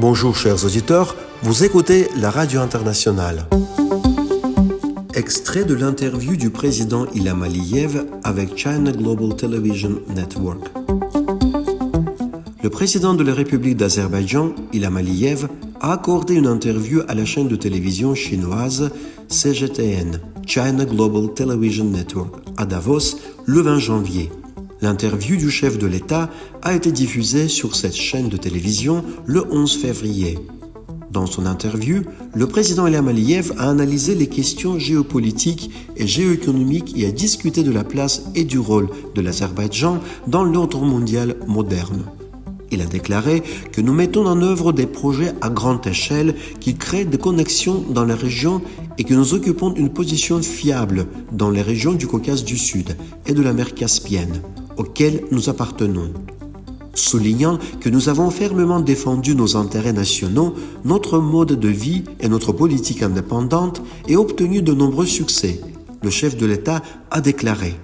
Bonjour chers auditeurs, vous écoutez la Radio Internationale. Extrait de l'interview du président Ilham Aliyev avec China Global Television Network. Le président de la République d'Azerbaïdjan, Ilham Aliyev, a accordé une interview à la chaîne de télévision chinoise CGTN, China Global Television Network, à Davos, le 20 janvier. L'interview du chef de l'État a été diffusée sur cette chaîne de télévision le 11 février. Dans son interview, le président Ilham Aliyev a analysé les questions géopolitiques et géoéconomiques et a discuté de la place et du rôle de l'Azerbaïdjan dans l'ordre mondial moderne. Il a déclaré que nous mettons en œuvre des projets à grande échelle qui créent des connexions dans la région et que nous occupons une position fiable dans les régions du Caucase du Sud et de la mer Caspienne, auxquelles nous appartenons. Soulignant que nous avons fermement défendu nos intérêts nationaux, notre mode de vie et notre politique indépendante et obtenu de nombreux succès, le chef de l'État a déclaré.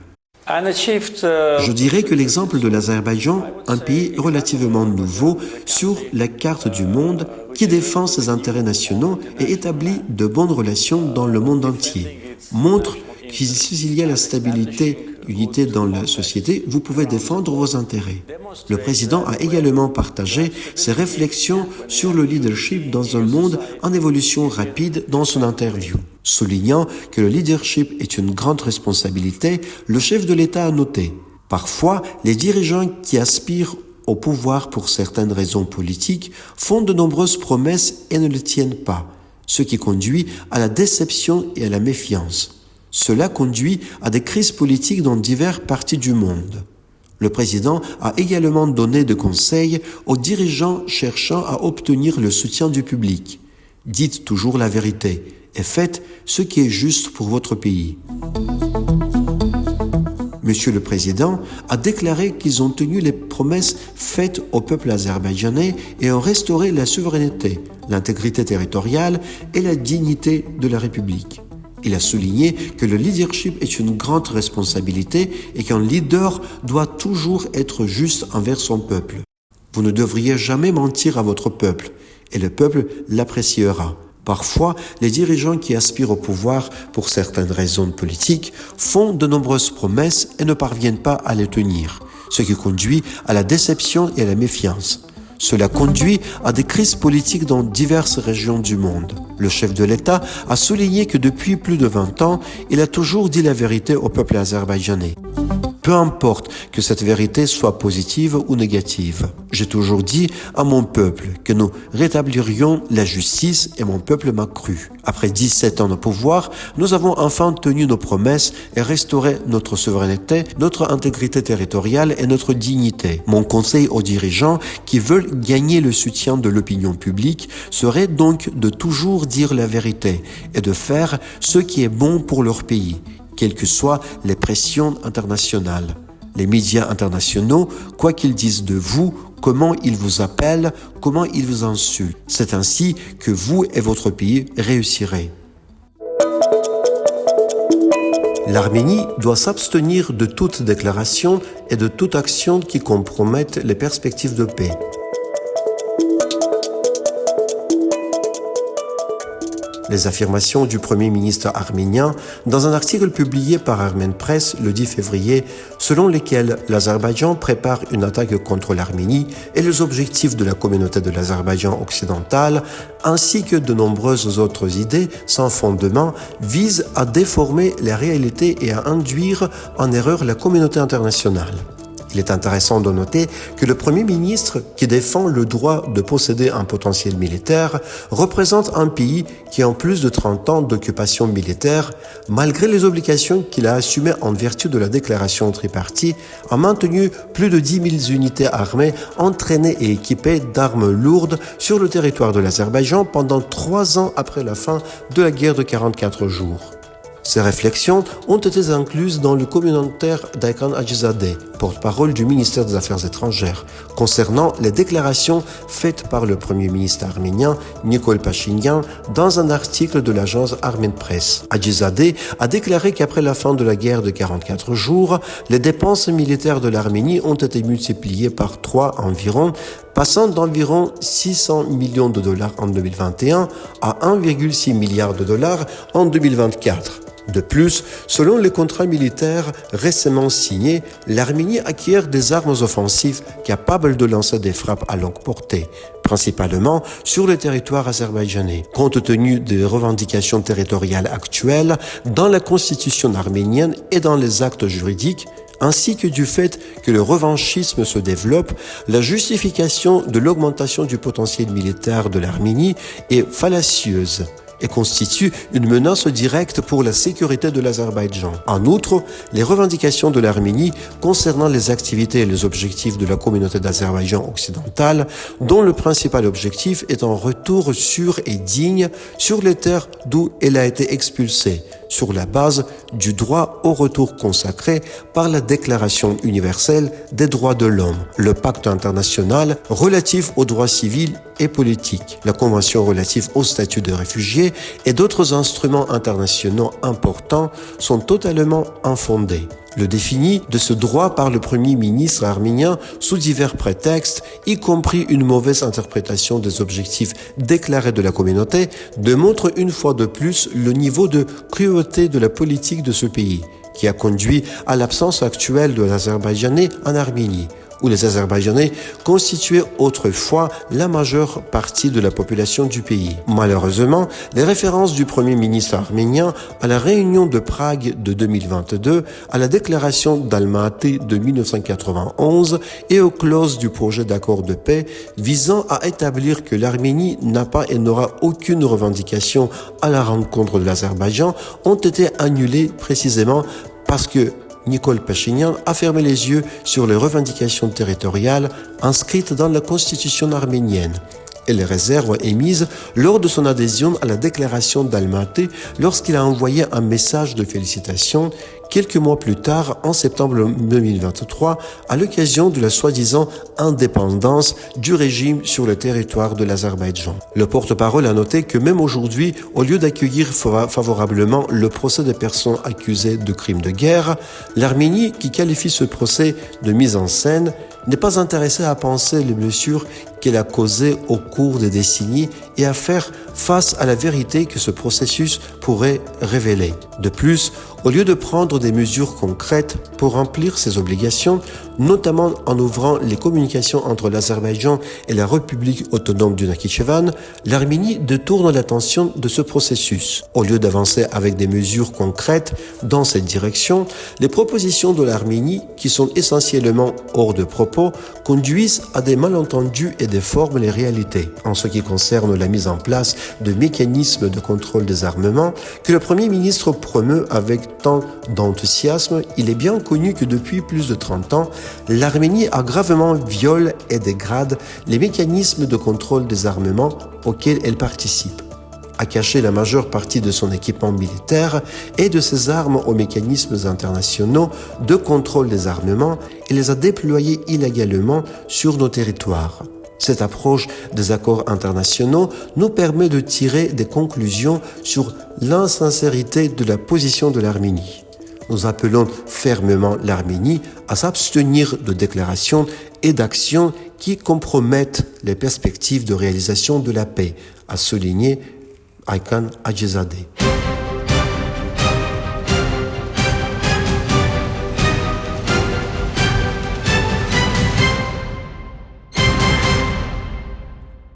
Je dirais que l'exemple de l'Azerbaïdjan, un pays relativement nouveau sur la carte du monde, qui défend ses intérêts nationaux et établit de bonnes relations dans le monde entier, montre que s'il y a la stabilité, unité dans la société, vous pouvez défendre vos intérêts. Le président a également partagé ses réflexions sur le leadership dans un monde en évolution rapide dans son interview. Soulignant que le leadership est une grande responsabilité, le chef de l'État a noté « Parfois, les dirigeants qui aspirent au pouvoir pour certaines raisons politiques font de nombreuses promesses et ne les tiennent pas, ce qui conduit à la déception et à la méfiance. Cela conduit à des crises politiques dans diverses parties du monde. » Le président a également donné des conseils aux dirigeants cherchant à obtenir le soutien du public. Dites toujours la vérité et faites ce qui est juste pour votre pays. Monsieur le Président a déclaré qu'ils ont tenu les promesses faites au peuple azerbaïdjanais et ont restauré la souveraineté, l'intégrité territoriale et la dignité de la République. Il a souligné que le leadership est une grande responsabilité et qu'un leader doit toujours être juste envers son peuple. Vous ne devriez jamais mentir à votre peuple et le peuple l'appréciera. Parfois, les dirigeants qui aspirent au pouvoir pour certaines raisons politiques font de nombreuses promesses et ne parviennent pas à les tenir, ce qui conduit à la déception et à la méfiance. Cela conduit à des crises politiques dans diverses régions du monde. Le chef de l'État a souligné que depuis plus de 20 ans, il a toujours dit la vérité au peuple azerbaïdjanais. Peu importe que cette vérité soit positive ou négative. J'ai toujours dit à mon peuple que nous rétablirions la justice et mon peuple m'a cru. Après 17 ans de pouvoir, nous avons enfin tenu nos promesses et restauré notre souveraineté, notre intégrité territoriale et notre dignité. Mon conseil aux dirigeants qui veulent gagner le soutien de l'opinion publique serait donc de toujours dire la vérité et de faire ce qui est bon pour leur pays, quelles que soient les pressions internationales. Les médias internationaux, quoi qu'ils disent de vous, comment ils vous appellent, comment ils vous insultent, c'est ainsi que vous et votre pays réussirez. L'Arménie doit s'abstenir de toute déclaration et de toute action qui compromettent les perspectives de paix. Les affirmations du Premier ministre arménien dans un article publié par Armen Press le 10 février, selon lesquels l'Azerbaïdjan prépare une attaque contre l'Arménie et les objectifs de la communauté de l'Azerbaïdjan occidental, ainsi que de nombreuses autres idées sans fondement, visent à déformer la réalité et à induire en erreur la communauté internationale. Il est intéressant de noter que le Premier ministre, qui défend le droit de posséder un potentiel militaire, représente un pays qui a plus de 30 ans d'occupation militaire, malgré les obligations qu'il a assumées en vertu de la déclaration tripartite, a maintenu plus de 10 000 unités armées entraînées et équipées d'armes lourdes sur le territoire de l'Azerbaïdjan pendant 3 ans après la fin de la guerre de 44 jours. Ces réflexions ont été incluses dans le commentaire d'Aykan Hajizadeh, porte-parole du ministère des Affaires étrangères, concernant les déclarations faites par le Premier ministre arménien Nikol Pachinian dans un article de l'agence Armen Press. Hajizadeh a déclaré qu'après la fin de la guerre de 44 jours, les dépenses militaires de l'Arménie ont été multipliées par 3 environ passant d'environ 600 millions de dollars en 2021 à 1,6 milliard de dollars en 2024. De plus, selon les contrats militaires récemment signés, l'Arménie acquiert des armes offensives capables de lancer des frappes à longue portée, principalement sur le territoire azerbaïdjanais. Compte tenu des revendications territoriales actuelles dans la constitution arménienne et dans les actes juridiques, ainsi que du fait que le revanchisme se développe, la justification de l'augmentation du potentiel militaire de l'Arménie est fallacieuse et constitue une menace directe pour la sécurité de l'Azerbaïdjan. En outre, les revendications de l'Arménie concernant les activités et les objectifs de la communauté d'Azerbaïdjan occidentale, dont le principal objectif est un retour sûr et digne sur les terres d'où elle a été expulsée, sur la base du droit au retour consacré par la Déclaration universelle des droits de l'homme, le pacte international relatif aux droits civils et politiques, la Convention relative au statut de réfugié et d'autres instruments internationaux importants sont totalement infondés. Le défini de ce droit par le Premier ministre arménien sous divers prétextes, y compris une mauvaise interprétation des objectifs déclarés de la communauté, démontre une fois de plus le niveau de cruauté de la politique de ce pays, qui a conduit à l'absence actuelle de l'Azerbaïdjanais en Arménie, où les Azerbaïdjanais constituaient autrefois la majeure partie de la population du pays. Malheureusement, les références du Premier ministre arménien à la réunion de Prague de 2022, à la déclaration d'Almaty de 1991 et aux clauses du projet d'accord de paix visant à établir que l'Arménie n'a pas et n'aura aucune revendication à la rencontre de l'Azerbaïdjan ont été annulées précisément parce que Nicole Pachinian a fermé les yeux sur les revendications territoriales inscrites dans la constitution arménienne et les réserves émises lors de son adhésion à la déclaration d'Almaty lorsqu'il a envoyé un message de félicitations quelques mois plus tard, en septembre 2023, à l'occasion de la soi-disant indépendance du régime sur le territoire de l'Azerbaïdjan. Le porte-parole a noté que même aujourd'hui, au lieu d'accueillir favorablement le procès des personnes accusées de crimes de guerre, l'Arménie, qui qualifie ce procès de mise en scène, n'est pas intéressée à penser les blessures qu'elle a causées au cours des décennies et à faire face à la vérité que ce processus pourrait révéler. De plus, au lieu de prendre des mesures concrètes pour remplir ses obligations, notamment en ouvrant les communications entre l'Azerbaïdjan et la République autonome du Nakhitchevan, l'Arménie détourne l'attention de ce processus. Au lieu d'avancer avec des mesures concrètes dans cette direction, les propositions de l'Arménie, qui sont essentiellement hors de propos, conduisent à des malentendus et déforment les réalités. En ce qui concerne la mise en place de mécanismes de contrôle des armements que le Premier ministre promeut avec tant d'enthousiasme, il est bien connu que depuis plus de 30 ans, l'Arménie a gravement violé et dégrade les mécanismes de contrôle des armements auxquels elle participe, a caché la majeure partie de son équipement militaire et de ses armes aux mécanismes internationaux de contrôle des armements et les a déployés illégalement sur nos territoires. Cette approche des accords internationaux nous permet de tirer des conclusions sur l'insincérité de la position de l'Arménie. Nous appelons fermement l'Arménie à s'abstenir de déclarations et d'actions qui compromettent les perspectives de réalisation de la paix, a souligné Aykan Hajizadeh.